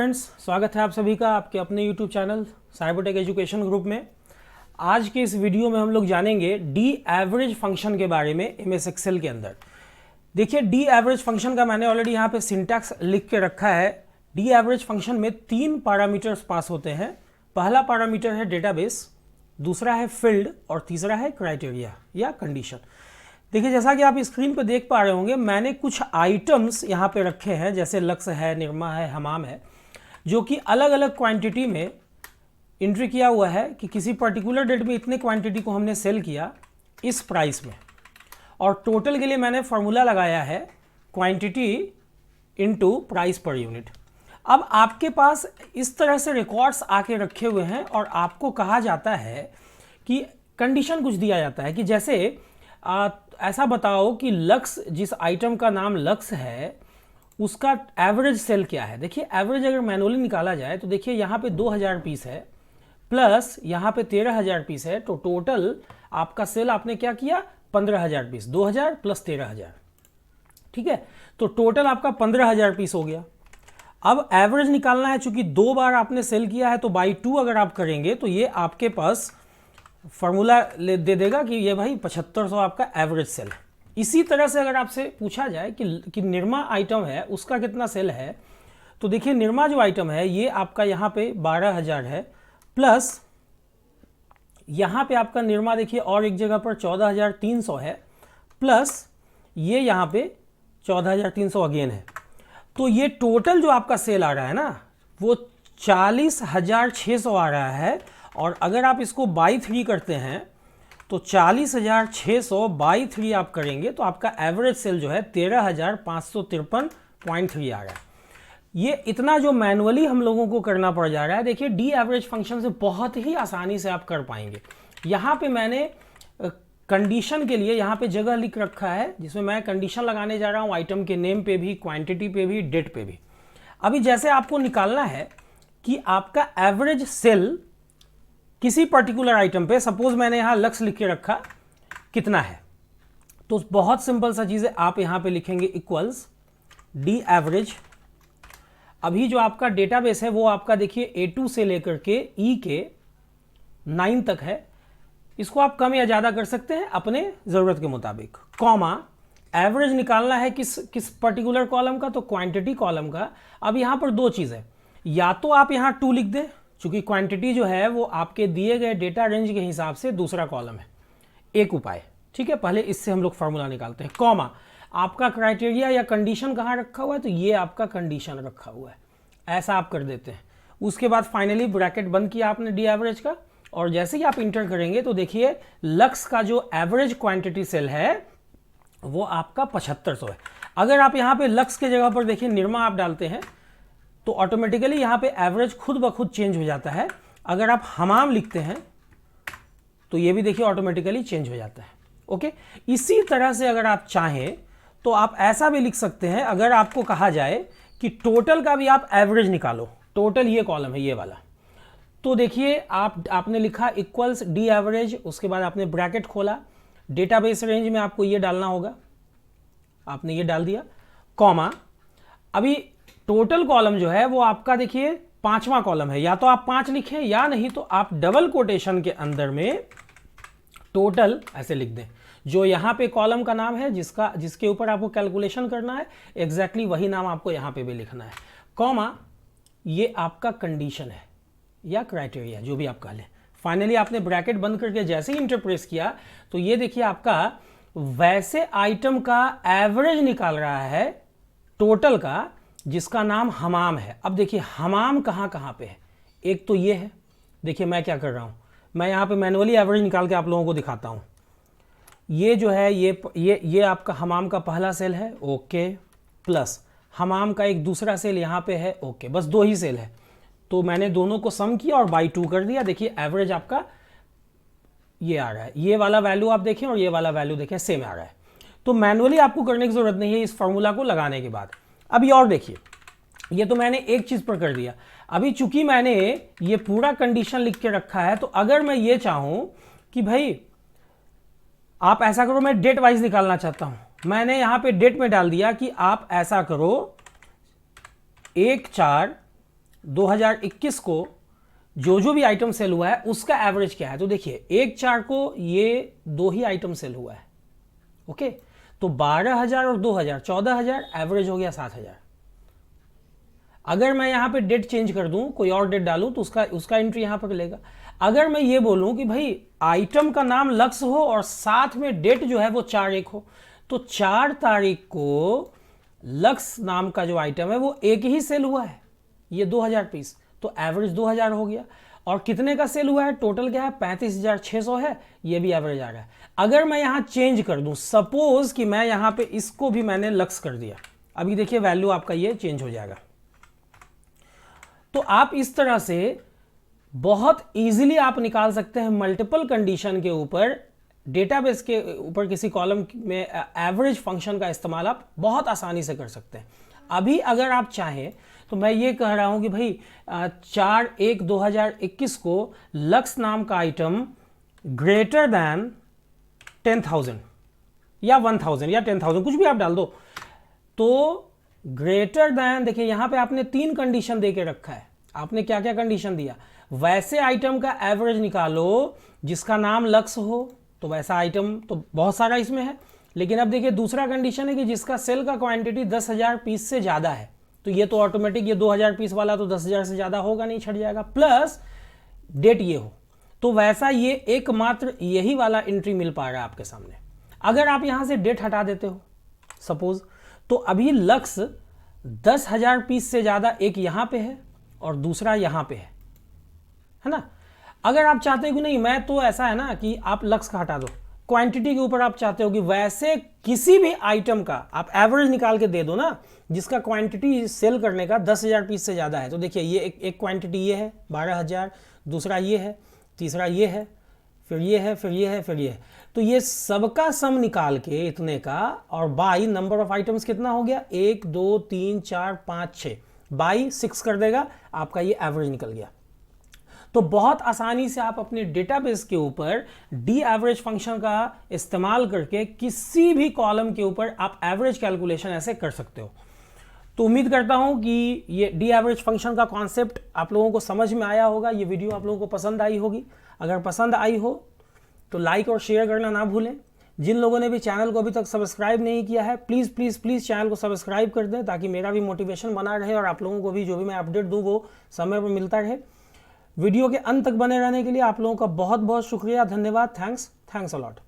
Friends, स्वागत है आप सभी का आपके अपने YouTube channel Cybertech education group में। आज के इस वीडियो में हम लोग जानेंगे डी एवरेज फंक्शन के बारे में MS एक्सेल के अंदर। देखिए, डी एवरेज फंक्शन का मैंने ऑलरेडी यहाँ पे सिंटैक्स लिख के रखा है। डी एवरेज फंक्शन में 3 पैरामीटर्स पास होते हैं। पहला पैरामीटर है डेटाबेस, दूसरा है फील्ड और तीसरा है क्राइटेरिया या कंडीशन। देखिए, जैसा कि आप स्क्रीन पर देख पा रहे होंगे, मैंने कुछ आइटम्स यहाँ पे रखे हैं, जैसे लक्स है, निरमा है, हमाम है, जो कि अलग अलग क्वांटिटी में एंट्री किया हुआ है कि किसी पर्टिकुलर डेट में इतने क्वांटिटी को हमने सेल किया इस प्राइस में। और टोटल के लिए मैंने फॉर्मूला लगाया है quantity into price per unit. अब आपके पास इस तरह से रिकॉर्ड्स आके रखे हुए हैं और आपको कहा जाता है कि कंडीशन कुछ दिया जाता है कि जैसे ऐसा बताओ कि लक्स, जिस आइटम का नाम लक्स है, उसका एवरेज सेल क्या है। देखिए, एवरेज अगर मैनुअली निकाला जाए तो देखिए यहाँ पे 2000 पीस है प्लस यहाँ पे 13000 पीस है, तो टोटल आपका सेल आपने क्या किया 15000 पीस, 2000 प्लस 13000, ठीक है, तो टोटल आपका 15000 पीस हो गया। अब एवरेज निकालना है, चूंकि 2 बार आपने सेल किया है तो बाई 2 अगर आप करेंगे तो ये आपके पास फॉर्मूला दे देगा कि ये भाई 7500 आपका एवरेज सेल है। इसी तरह से अगर आपसे पूछा जाए कि निरमा आइटम है उसका कितना सेल है, तो देखिए निरमा जो आइटम है ये आपका यहाँ पे 12000 है, प्लस यहाँ पे आपका निरमा देखिए और एक जगह पर 14300 है, प्लस ये यहाँ पे 14300 अगेन है। तो ये टोटल जो आपका सेल आ रहा है ना वो 40600 आ रहा है। और अगर आप इसको बाई 3 करते हैं तो 40600 बाई 3 आप करेंगे तो आपका एवरेज सेल जो है 13553.3 आ रहा है। ये इतना जो मैनुअली हम लोगों को करना पड़ जा रहा है, देखिए डी एवरेज फंक्शन से बहुत ही आसानी से आप कर पाएंगे। यहाँ पे मैंने कंडीशन के लिए यहाँ पे जगह लिख रखा है जिसमें मैं कंडीशन लगाने जा रहा हूँ आइटम के नेम पे भी, क्वांटिटी पे भी, डेट पे भी। अभी जैसे आपको निकालना है कि आपका एवरेज सेल किसी पर्टिकुलर आइटम पे, सपोज मैंने यहां लक्स लिख के रखा, कितना है, तो बहुत सिंपल सा चीज है, आप यहां पे लिखेंगे इक्वल्स डी एवरेज। अभी जो आपका डेटाबेस है वो आपका देखिए A2 से लेकर के E के 9 तक है। इसको आप कम या ज्यादा कर सकते हैं अपने जरूरत के मुताबिक। कॉमा, एवरेज निकालना है किस पर्टिकुलर कॉलम का, तो क्वांटिटी कॉलम का। अब यहां पर 2 चीज है, या तो आप यहां 2 लिख दें, चूंकि क्वांटिटी जो है वो आपके दिए गए डेटा रेंज के हिसाब से दूसरा कॉलम है। एक उपाय, ठीक है, पहले इससे हम लोग फॉर्मूला निकालते हैं। कॉमा, आपका क्राइटेरिया या कंडीशन कहाँ रखा हुआ है, तो ये आपका कंडीशन रखा हुआ है, ऐसा आप कर देते हैं। उसके बाद फाइनली ब्रैकेट बंद किया आपने डी एवरेज का, और जैसे ही आप इंटर करेंगे तो देखिए लक्स का जो एवरेज क्वांटिटी सेल है वो आपका 7500 है। अगर आप यहाँ पे लक्स के जगह पर देखिए निरमा आप डालते हैं तो ऑटोमेटिकली यहाँ पे एवरेज खुद ब खुद चेंज हो जाता है। अगर आप हमाम लिखते हैं तो ये भी देखिए ऑटोमेटिकली चेंज हो जाता है। ओके, इसी तरह से अगर आप चाहें तो आप ऐसा भी लिख सकते हैं, अगर आपको कहा जाए कि टोटल का भी आप एवरेज निकालो, टोटल ये कॉलम है ये वाला, तो देखिए आपने लिखा इक्वल्स डी एवरेज, उसके बाद आपने ब्रैकेट खोला, डेटाबेस रेंज में आपको ये डालना होगा, आपने ये डाल दिया, कॉमा। अभी टोटल कॉलम जो है वो आपका देखिए 5वां कॉलम है, या तो आप 5 लिखें या नहीं तो आप डबल कोटेशन के अंदर में टोटल ऐसे लिख दें। जो यहाँ पे कॉलम का नाम है जिसके ऊपर आपको कैलकुलेशन करना है, एग्जैक्टली वही नाम आपको यहाँ पे भी लिखना है, कॉमा, ये आपका कंडीशन है या क्राइटेरिया, जो भी आप कह लें। फाइनली आपने ब्रैकेट बंद करके जैसे ही इंटरप्रेस किया तो ये देखिए आपका वैसे आइटम का एवरेज निकाल रहा है टोटल का, जिसका नाम हमाम है। अब देखिए हमाम कहाँ कहाँ पे है, एक तो ये है, देखिए मैं क्या कर रहा हूँ, मैं यहाँ पे मैनुअली एवरेज निकाल के आप लोगों को दिखाता हूँ। ये जो है ये आपका हमाम का पहला सेल है, ओके, प्लस हमाम का एक दूसरा सेल यहाँ पे है, ओके, बस 2 ही सेल है, तो मैंने दोनों को सम किया और बाई 2 कर दिया। देखिए एवरेज आपका ये आ रहा है, ये वाला वैल्यू आप देखें और ये वाला वैल्यू देखें सेम आ रहा है। तो मैनुअली आपको करने की जरूरत नहीं है इस फॉर्मूला को लगाने के बाद। अभी और देखिए, ये तो मैंने एक चीज पर कर दिया। अभी चूंकि मैंने ये पूरा कंडीशन लिख के रखा है, तो अगर मैं ये चाहूं कि भाई आप ऐसा करो, मैं डेट वाइज निकालना चाहता हूं, मैंने यहां पे डेट में डाल दिया कि आप ऐसा करो 1/4 2021 को जो भी आइटम सेल हुआ है उसका एवरेज क्या है। तो देखिए 1/4 को ये 2 ही आइटम सेल हुआ है, ओके। तो 12,000 और 2,000 14,000, एवरेज हो गया 7,000। अगर मैं यहां पे डेट चेंज कर दूं, कोई और डेट डालूं, तो उसका एंट्री यहां पर लेगा। अगर मैं ये बोलूं कि भाई आइटम का नाम लक्ष्य हो और साथ में डेट जो है वो 4/1 हो, तो 4 तारीख को लक्ष्य नाम का जो आइटम है वो एक ही सेल हुआ है, ये 2,000 पीस, तो एवरेज 2,000 हो गया। और कितने का सेल हुआ है, टोटल क्या है 35,600 है, ये भी एवरेज आ रहा है। अगर मैं यहां चेंज कर दूं, सपोज कि मैं यहां पे इसको भी मैंने लक्ष्य कर दिया, अभी देखिए वैल्यू आपका ये चेंज हो जाएगा। तो आप इस तरह से बहुत इजीली आप निकाल सकते हैं मल्टीपल कंडीशन के ऊपर, डेटाबेस के ऊपर किसी कॉलम में एवरेज फंक्शन का इस्तेमाल आप बहुत आसानी से कर सकते हैं। अभी अगर आप चाहें तो मैं ये कह रहा हूं कि भाई 4/1/2021 को लक्ष्य नाम का आइटम ग्रेटर दैन 10,000 या 1,000 या 10,000, कुछ भी आप डाल दो। तो ग्रेटर दैन, देखिए यहां पे आपने 3 कंडीशन दे के रखा है। आपने क्या क्या कंडीशन दिया, वैसे आइटम का एवरेज निकालो जिसका नाम लक्ष्य हो, तो वैसा आइटम तो बहुत सारा इसमें है। लेकिन अब देखिए दूसरा कंडीशन है कि जिसका सेल का क्वांटिटी 10,000 पीस से ज्यादा है, तो ये तो ऑटोमेटिक, ये 2,000 पीस वाला तो 10,000 से ज्यादा होगा नहीं, छट जाएगा, प्लस डेट ये हो, तो वैसा ये एकमात्र यही वाला एंट्री मिल पा रहा है आपके सामने। अगर आप यहां से डेट हटा देते हो सपोज, तो अभी लक्ष्य 10,000 पीस से ज्यादा एक यहां पे है और दूसरा यहां पे है ना। अगर आप चाहते हो कि नहीं, मैं तो ऐसा है ना कि आप लक्ष्य का हटा दो, क्वांटिटी के ऊपर आप चाहते हो कि वैसे किसी भी आइटम का आप एवरेज निकाल के दे दो ना, जिसका क्वांटिटी सेल करने का 10,000 पीस से ज़्यादा है। तो देखिए ये एक क्वांटिटी ये है 12,000, दूसरा ये है, तीसरा ये है, फिर ये है, फिर ये है, फिर ये है। तो ये सबका सम निकाल के इतने का, और बाई नंबर ऑफ आइटम्स कितना हो गया, 1 2 3 4 5 6, बाई 6 कर देगा, आपका ये एवरेज निकल गया। तो बहुत आसानी से आप अपने डेटाबेस के ऊपर डी एवरेज फंक्शन का इस्तेमाल करके किसी भी कॉलम के ऊपर आप एवरेज कैलकुलेशन ऐसे कर सकते हो। तो उम्मीद करता हूं कि ये डी एवरेज फंक्शन का कॉन्सेप्ट आप लोगों को समझ में आया होगा, ये वीडियो आप लोगों को पसंद आई होगी। अगर पसंद आई हो तो लाइक और शेयर करना ना भूलें। जिन लोगों ने भी चैनल को अभी तक सब्सक्राइब नहीं किया है, प्लीज़ प्लीज़ प्लीज़ चैनल को सब्सक्राइब कर दें, ताकि मेरा भी मोटिवेशन बना रहे और आप लोगों को भी जो भी मैं अपडेट दूं वो समय पर मिलता रहे। वीडियो के अंत तक बने रहने के लिए आप लोगों का बहुत बहुत शुक्रिया, धन्यवाद, थैंक्स अ लॉट।